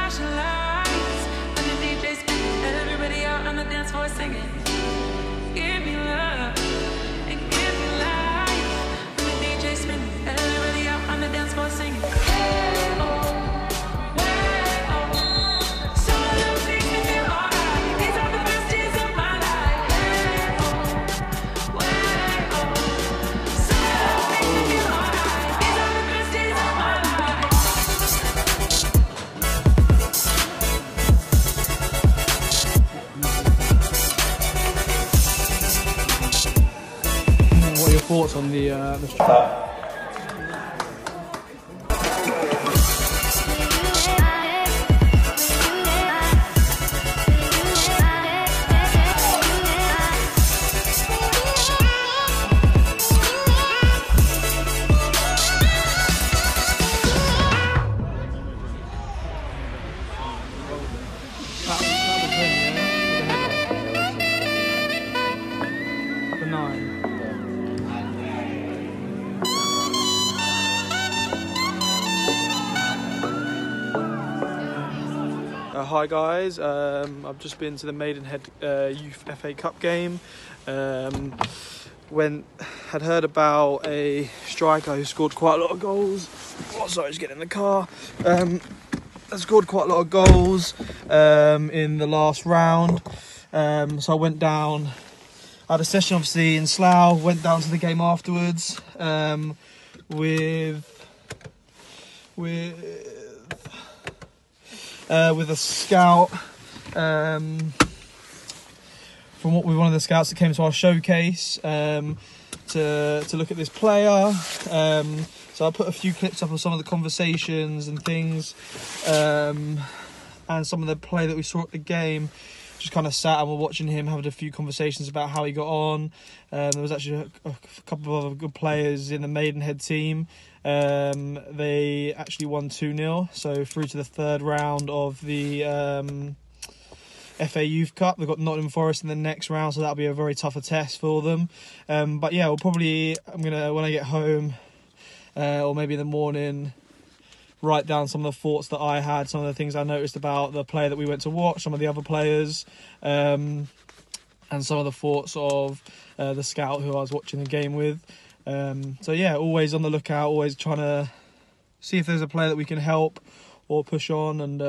flashing lights, when the DJ spinning, everybody out on the dance floor singing. Give me love and give me life. When the DJ spinning, everybody out on the dance floor singing. Hey, oh, way, oh. Some of them things make me feel alright. These are the best days of my life. Hey, oh, way, oh. Some of them things make me feel alright. These are the best days of my life. What are your thoughts on the strike? The 9. Hi guys, I've just been to the Maidenhead Youth FA Cup game. Had heard about a striker who scored quite a lot of goals. Oh, sorry, just getting in the car. Scored quite a lot of goals in the last round. So I went down. I had a session obviously in Slough. Went down to the game afterwards with a scout from one of the scouts that came to our showcase to look at this player. So I put a few clips up of some of the conversations and things, and some of the play that we saw at the game. Just kind of sat and we're watching him, having a few conversations about how he got on. There was actually a couple of other good players in the Maidenhead team. They actually won 2-0, so through to the third round of the FA Youth Cup. They've got Nottingham Forest in the next round, so that'll be a very tougher test for them. But yeah, I'm gonna, when I get home, or maybe in the morning, write down some of the thoughts that I had, some of the things I noticed about the player that we went to watch, some of the other players, and some of the thoughts of the scout who I was watching the game with. So yeah, always on the lookout, always trying to see if there's a player that we can help or push on. And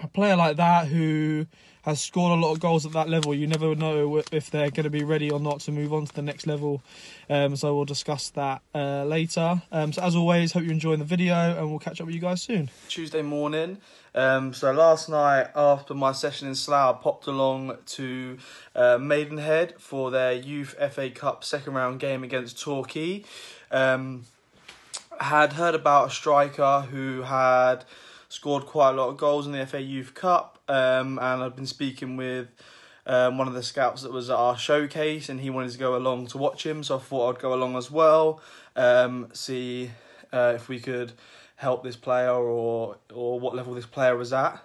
a player like that who has scored a lot of goals at that level, you never know if they're going to be ready or not to move on to the next level. So we'll discuss that later. So as always, hope you're enjoying the video and we'll catch up with you guys soon. Tuesday morning. So last night after my session in Slough, I popped along to Maidenhead for their Youth FA Cup second round game against Torquay. Had heard about a striker who had scored quite a lot of goals in the FA Youth Cup, and I've been speaking with one of the scouts that was at our showcase, and he wanted to go along to watch him, so I thought I'd go along as well, see if we could help this player or what level this player was at.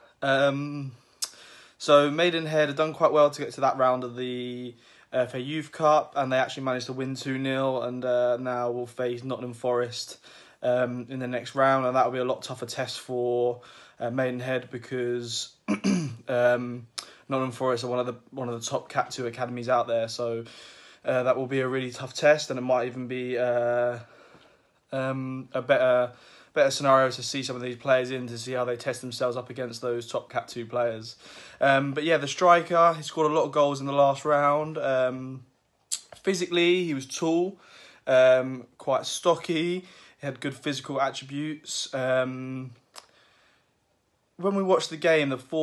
So Maidenhead had done quite well to get to that round of the FA Youth Cup, and they actually managed to win 2-0, and now we'll face Nottingham Forest in the next round, and that'll be a lot tougher test for Maidenhead, because Nottingham Forest are one of the top Cat 2 academies out there, so that will be a really tough test, and it might even be a better scenario to see some of these players in, to see how they test themselves up against those top Cat 2 players. But yeah, the striker, he scored a lot of goals in the last round. Physically, he was tall, quite stocky. He had good physical attributes. When we watched the game, if we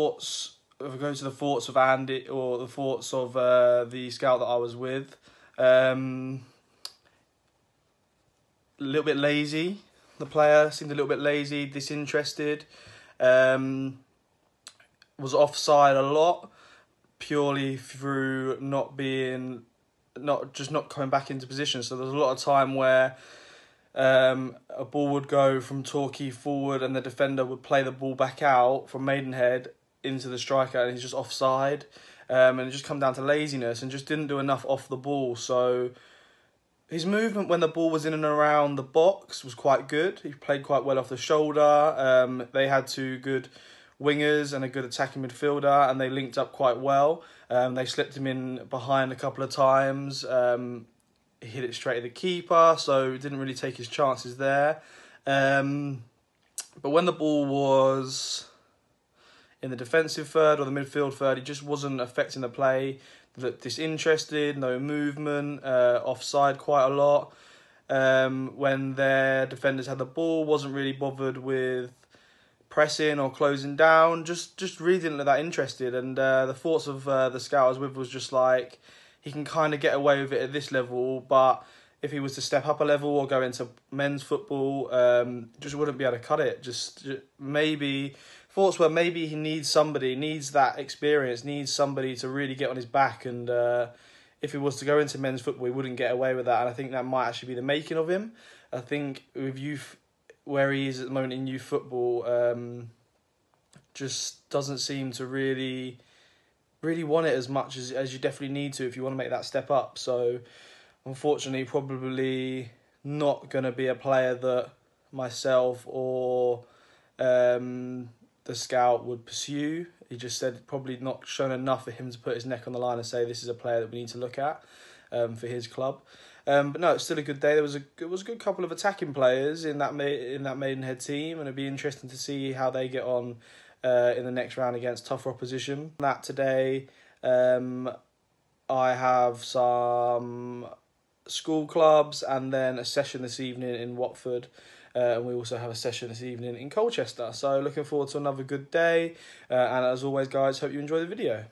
go to the thoughts of Andy, or the thoughts of the scout that I was with, a little bit lazy. The player seemed a little bit lazy, disinterested. Was offside a lot, purely through not coming back into position. So there was a lot of time where a ball would go from Torquay forward and the defender would play the ball back out from Maidenhead into the striker, and he's just offside. And it just come down to laziness and just didn't do enough off the ball. So His movement when the ball was in and around the box was quite good. He played quite well off the shoulder. They had two good wingers and a good attacking midfielder, and they linked up quite well. They slipped him in behind a couple of times. He hit it straight at the keeper, so didn't really take his chances there. But when the ball was in the defensive third or the midfield third, he just wasn't affecting the play. Looked disinterested, no movement, offside quite a lot. When their defenders had the ball, wasn't really bothered with pressing or closing down. Just really didn't look that interested. And the thoughts of the scout I was with was just like, he can kind of get away with it at this level, but if he was to step up a level or go into men's football, just wouldn't be able to cut it. Just maybe thoughts were maybe he needs that experience, needs somebody to really get on his back, and if he was to go into men's football, he wouldn't get away with that, and I think that might actually be the making of him. I think with youth, where he is at the moment in youth football, just doesn't seem to really want it as much as you definitely need to if you want to make that step up. So unfortunately, probably not going to be a player that myself or the scout would pursue. He just said probably not shown enough for him to put his neck on the line and say this is a player that we need to look at for his club. But no, it's still a good day. There was a good couple of attacking players in that Maidenhead team, and it'd be interesting to see how they get on in the next round against tougher opposition. That today, I have some school clubs and then a session this evening in Watford. And we also have a session this evening in Colchester. So looking forward to another good day. And as always, guys, hope you enjoy the video.